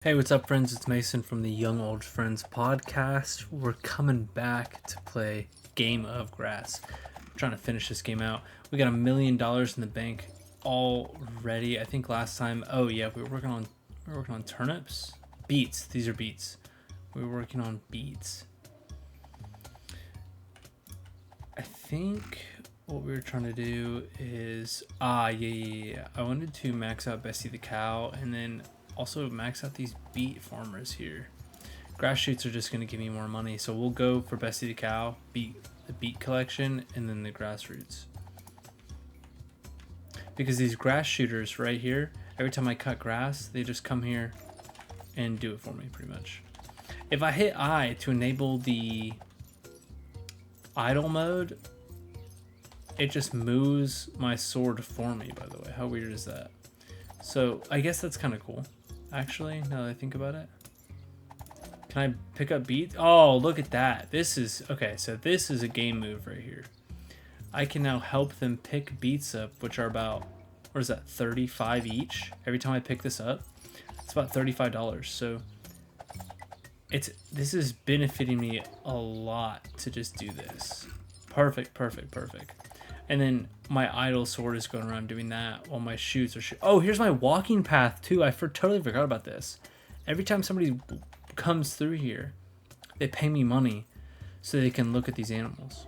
Hey, what's up, friends? It's Mason from the Young Old Friends podcast. We're coming back to play Game of Grass. I'm trying to finish this game out. We got $1 million in the bank already. I think last time. Oh yeah, we were working on turnips, beets. These are beets. We were working on beets. I think what we were trying to do is yeah. I wanted to max out Bessie the cow and then also max out these beet farmers here. Grass shoots are just going to give me more money, so we'll go for Bessie the cow, the beet collection, and then the grassroots. Because these grass shooters right here, every time I cut grass, they just come here and do it for me pretty much. If I hit I to enable the idle mode, it just moves my sword for me, by the way. How weird is that? So I guess that's kind of cool, actually, now that I think about it. Can I pick up beets? Oh, look at that. This is, okay, so this is a game move right here. I can now help them pick beets up, which are about, what is that, 35 each? Every time I pick this up, it's about $35. So this is benefiting me a lot to just do this. Perfect. And then my idle sword is going around doing that while my shoots are oh, here's my walking path too. I totally forgot about this. Every time somebody comes through here, they pay me money so they can look at these animals.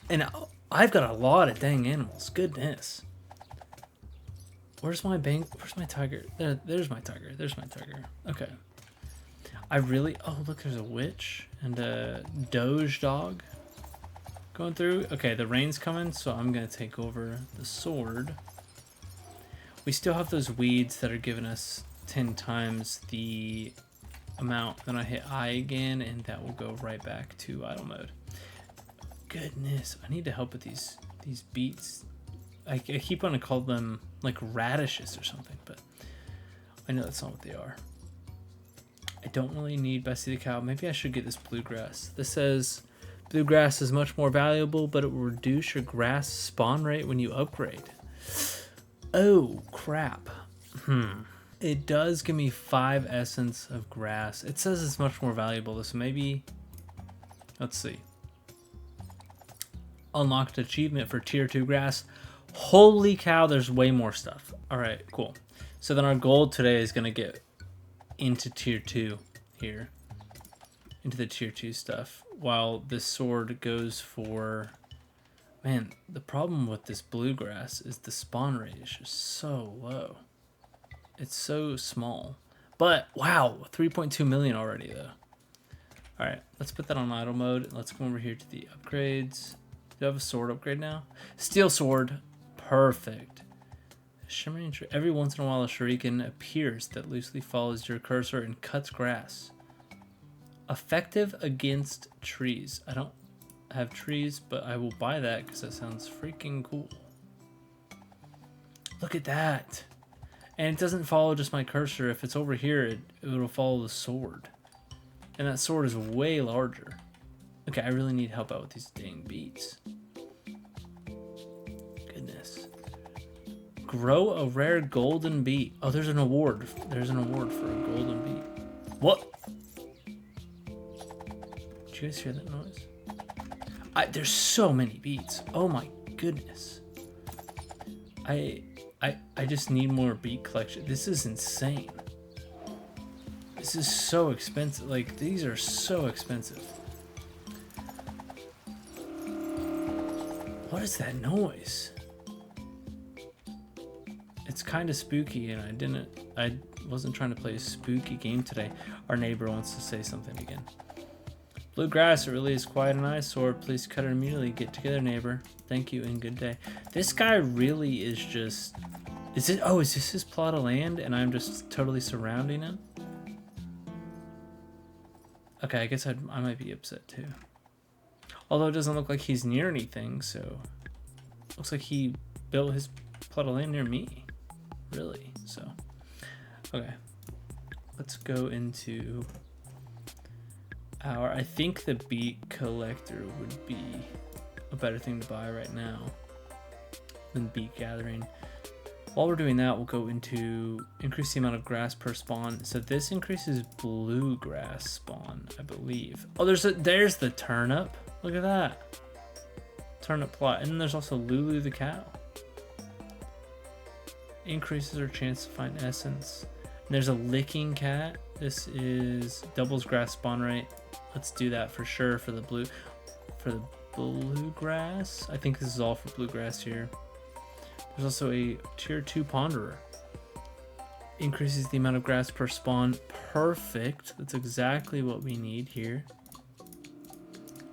And I've got a lot of dang animals. Goodness. Where's my bank? Where's my tiger? There's my tiger. Okay. Oh, look, there's a witch and a doge dog going through. Okay, the rain's coming, so I'm gonna take over the sword. We still have those weeds that are giving us 10 times the amount. Then I hit I again, and that will go right back to idle mode. Goodness, I need to help with these beets. I keep wanting to call them like radishes or something, but I know that's not what they are. I don't really need Bessie the cow. Maybe I should get this bluegrass. This says bluegrass is much more valuable, but it will reduce your grass spawn rate when you upgrade. Oh, crap. It does give me 5 essence of grass. It says it's much more valuable, so maybe, let's see. Unlocked achievement for tier 2 grass. Holy cow, there's way more stuff. All right, cool. So then our goal today is going to get into tier 2 here, into the tier 2 stuff, while this sword goes for, man, the problem with this bluegrass is the spawn rate is just so low. It's so small, but wow, 3.2 million already though. All right, let's put that on idle mode. Let's go over here to the upgrades. Do I have a sword upgrade now? Steel sword, perfect. Shimmering tree. Every once in a while, a shuriken appears that loosely follows your cursor and cuts grass. Effective against trees. I don't have trees, but I will buy that because that sounds freaking cool. Look at that. And it doesn't follow just my cursor. If it's over here, it'll follow the sword. And that sword is way larger. Okay, I really need help out with these dang beets. Goodness. Grow a rare golden beet. Oh, there's an award. There's an award for a golden beet. What? Did you guys hear that noise? There's so many beets. Oh my goodness. I just need more beet collection. This is insane. This is so expensive. Like, these are so expensive. What is that noise? It's kind of spooky, and I wasn't trying to play a spooky game today. Our neighbor wants to say something again. Bluegrass, it really is quite an eyesore. Please cut it immediately. Get together, neighbor. Thank you and good day. This guy really is just, is this his plot of land and I'm just totally surrounding him? Okay, I guess I might be upset too. Although it doesn't look like he's near anything, so looks like he built his plot of land near me. Really? So, okay. Let's go into I think the beet collector would be a better thing to buy right now than beet gathering. While we're doing that, we'll go into increase the amount of grass per spawn. So this increases bluegrass spawn, I believe. Oh, there's the turnip. Look at that. Turnip plot. And then there's also Lulu the cow. Increases our chance to find essence. And there's a licking cat. This is doubles grass spawn rate. Let's do that for sure for the bluegrass. I think this is all for bluegrass here. There's also a tier 2 ponderer. Increases the amount of grass per spawn. Perfect. That's exactly what we need here.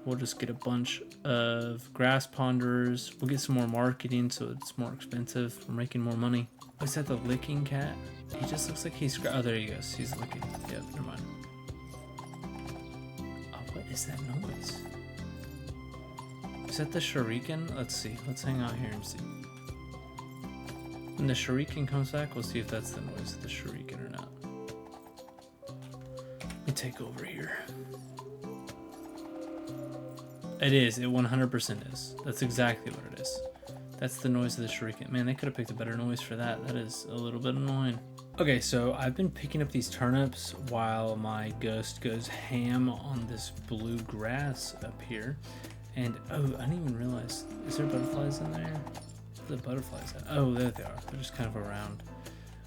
We'll just get a bunch of grass ponderers. We'll get some more marketing so it's more expensive. We're making more money. Is that the licking cat? He just looks like he's... Oh, there he goes. He's licking. Yep, never mind. Oh, what is that noise? Is that the shuriken? Let's see. Let's hang out here and see. When the shuriken comes back, we'll see if that's the noise of the shuriken or not. Let me take over here. It is. It 100% is. That's exactly what it is. That's the noise of the shuriken. Man, they could have picked a better noise for that. That is a little bit annoying. Okay, so I've been picking up these turnips while my ghost goes ham on this blue grass up here. And, oh, I didn't even realize. Is there butterflies in there? The butterflies. Oh, there they are. They're just kind of around.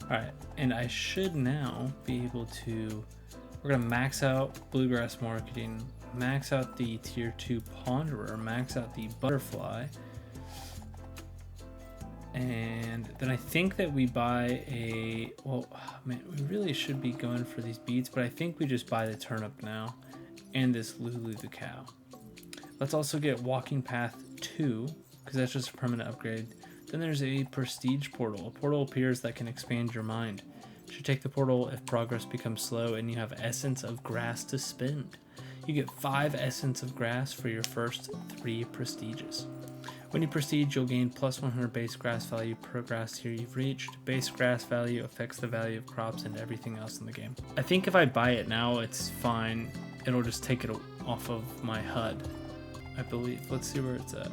All right, and I should now be able to... We're going to max out bluegrass marketing, max out the tier 2 ponderer, max out the butterfly. And then I think that we buy a... Well, man, we really should be going for these beets, but I think we just buy the turnip now and this Lulu the cow. Let's also get walking path 2, because that's just a permanent upgrade. Then there's a prestige portal. A portal appears that can expand your mind. You should take the portal if progress becomes slow and you have essence of grass to spend. You get 5 essence of grass for your first 3 prestiges. When you prestige, you'll gain plus 100 base grass value per grass tier you've reached. Base grass value affects the value of crops and everything else in the game. I think if I buy it now, it's fine. It'll just take it off of my HUD, I believe. Let's see where it's at.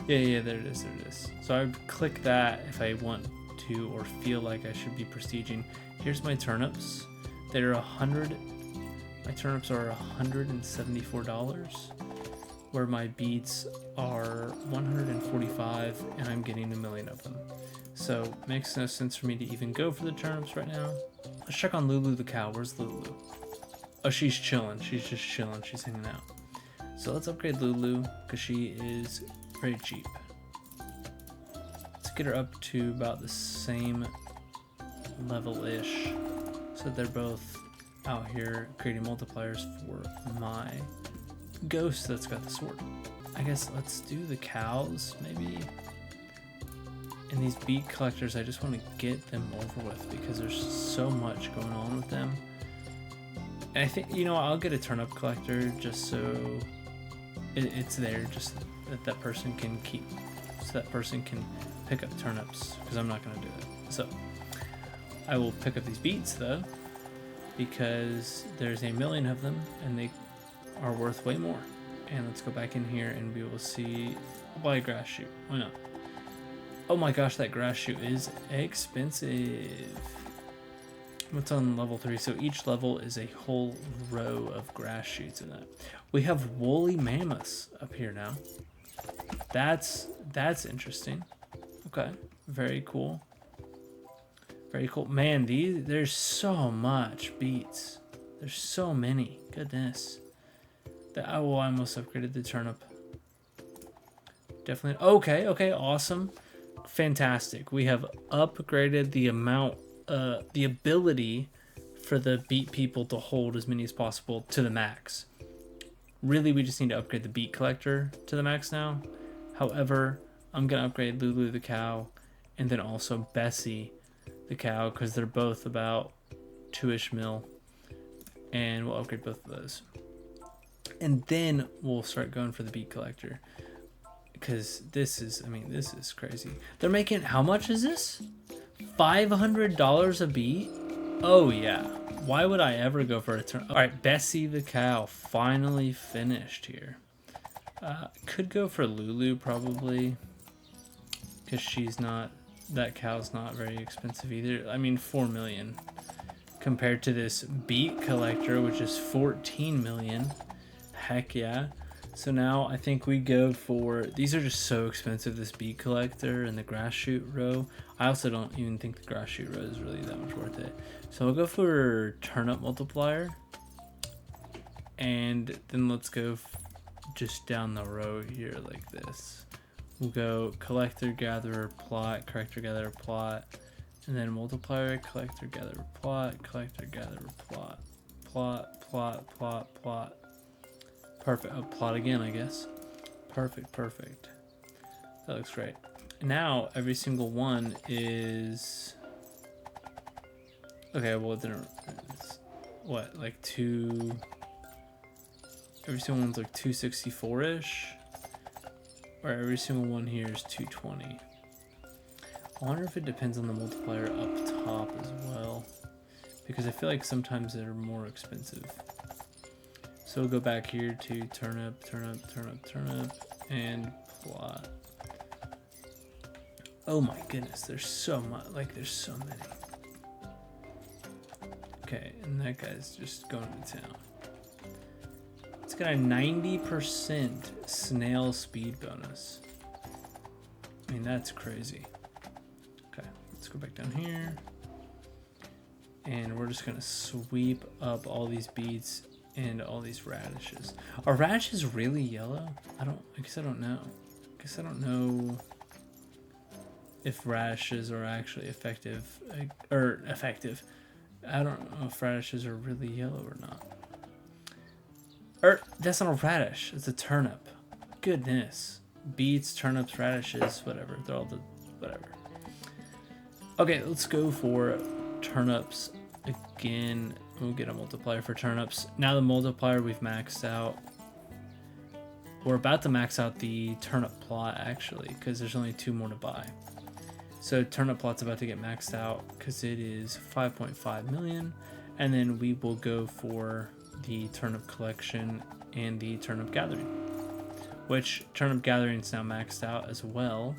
Yeah, there it is, there it is. So I would click that if I want to or feel like I should be prestiging. Here's my turnips. They're 100. My turnips are $174, where my beets are 145, and I'm getting 1 million of them. So makes no sense for me to even go for the turnips right now. Let's check on Lulu the cow. Where's Lulu? Oh, she's chilling. She's just chilling. She's hanging out. So let's upgrade Lulu because she is very cheap. Let's get her up to about the same level-ish, so they're both out here creating multipliers for my ghost that's got the sword. I guess let's do the cows maybe. And these beet collectors, I just want to get them over with because there's so much going on with them. And I think, you know, I'll get a turnip collector just so it's there, just that person can keep, so that person can pick up turnips, because I'm not going to do it. So I will pick up these beets though, because there's 1 million of them and they are worth way more. And let's go back in here and we will see. I'll buy a grass shoot. Why not? Oh my gosh, that grass shoot is expensive. What's on level 3? So each level is a whole row of grass shoots in that. We have woolly mammoths up here now. That's interesting. Okay, very cool. Very cool. Man, there's so much beets. There's so many. Goodness. I almost upgraded the turnip. Definitely. Okay, awesome. Fantastic. We have upgraded the amount, the ability for the beet people to hold as many as possible to the max. Really, we just need to upgrade the beet collector to the max now. However, I'm going to upgrade Lulu the cow and then also Bessie the cow, because they're both about 2-ish mil. And we'll upgrade both of those. And then we'll start going for the beet collector. Because this is crazy. They're making, how much is this? $500 a beet? Oh yeah. Why would I ever go for a turn? All right, Bessie the cow finally finished here. Could go for Lulu probably, because she's not that cow's not very expensive either. I mean, 4 million compared to this beet collector, which is 14 million. Heck yeah. So now I think we go for, these are just so expensive, this beet collector and the grass shoot row. I also don't even think the grass shoot row is really that much worth it. So we'll go for turnip multiplier. And then let's go just down the row here like this. We'll go collector, gatherer, plot, collector, gatherer, plot, and then multiplier, collector, gatherer, plot, collector, gatherer, plot, plot, plot, plot, plot. Perfect. Oh, plot again, I guess. Perfect, perfect. That looks great. Now every single one is okay. Well, it didn't. It's, what, like two? Every single one's like 264-ish, or every single one here is 220. I wonder if it depends on the multiplier up top as well, because I feel like sometimes they're more expensive. So we'll go back here to turnip, turnip, turnip, turnip, and plot. Oh my goodness, there's so much, like there's so many. Okay, and that guy's just going to town. It's got a 90% snail speed bonus. I mean, that's crazy. Okay, let's go back down here. And we're just gonna sweep up all these beets and all these radishes. Are radishes really yellow? I guess I don't know. I guess I don't know if radishes are actually effective, or effective. I don't know if radishes are really yellow or not. Or that's not a radish, it's a turnip. Goodness. Beets, turnips, radishes, whatever. They're all the whatever. Okay, let's go for turnips again. We'll get a multiplier for turnips. Now the multiplier we've maxed out. We're about to max out the turnip plot actually, because there's only 2 more to buy. So turnip plot's about to get maxed out because it is 5.5 million. And then we will go for the turnip collection and the turnip gathering, which turnip gathering is now maxed out as well,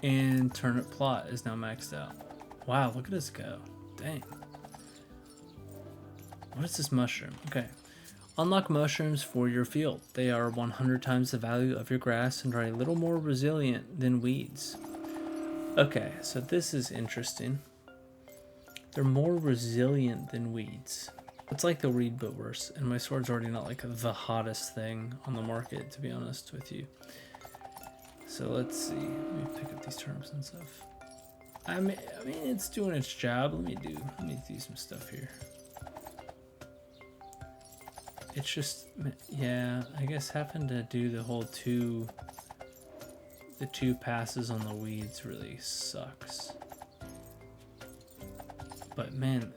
and turnip plot is now maxed out. Wow, look at us go. Dang. What is this mushroom? Okay, unlock mushrooms for your field. They are 100 times the value of your grass and are a little more resilient than weeds. Okay, so this is interesting. They're more resilient than weeds. It's like the weed but worse, and my sword's already not like the hottest thing on the market, to be honest with you. So let's see. Let me pick up these turnips and stuff. I mean, it's doing its job. Let me do some stuff here. It's just, yeah, I guess having to do the whole two passes on the weeds really sucks. But man,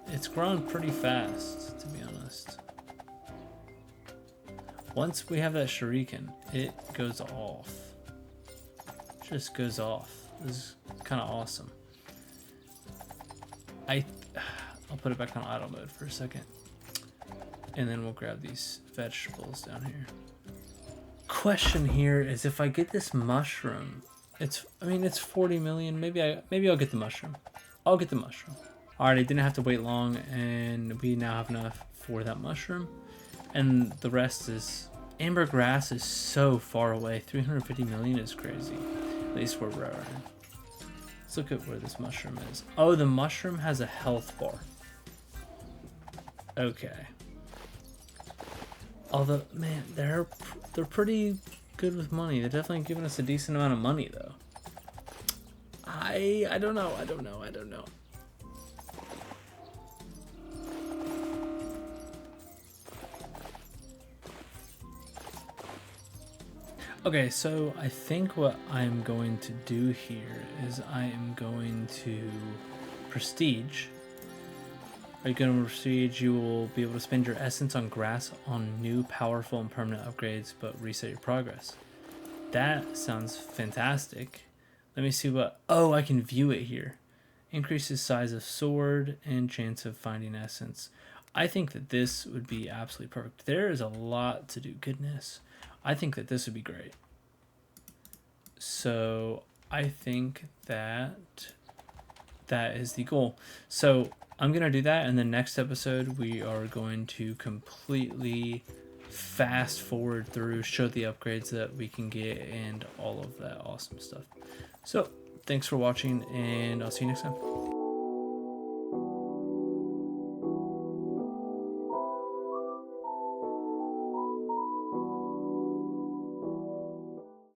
it's grown pretty fast, to be honest. Once we have that shuriken, it goes off. Just goes off. This is kind of awesome. I'll put it back on auto mode for a second. And then we'll grab these vegetables down here. Question here is, if I get this mushroom, it's 40 million. Maybe I'll get the mushroom. I'll get the mushroom. Alright, I didn't have to wait long, and we now have enough for that mushroom. And the rest is, amber grass is so far away. 350 million is crazy. At least where we're at right now. Let's look at where this mushroom is. Oh, the mushroom has a health bar. Okay. Although, man, they're pretty good with money. They're definitely giving us a decent amount of money, though. I don't know. Okay, so I think what I'm going to do here is I am going to prestige. Are you going to prestige? You will be able to spend your essence on grass on new, powerful, and permanent upgrades, but reset your progress. That sounds fantastic. Let me see what... Oh, I can view it here. Increases size of sword and chance of finding essence. I think that this would be absolutely perfect. There is a lot to do. Goodness. I think that this would be great. So I think that that is the goal. So I'm going to do that. And the next episode, we are going to completely fast forward through, show the upgrades that we can get, and all of that awesome stuff. So thanks for watching, and I'll see you next time.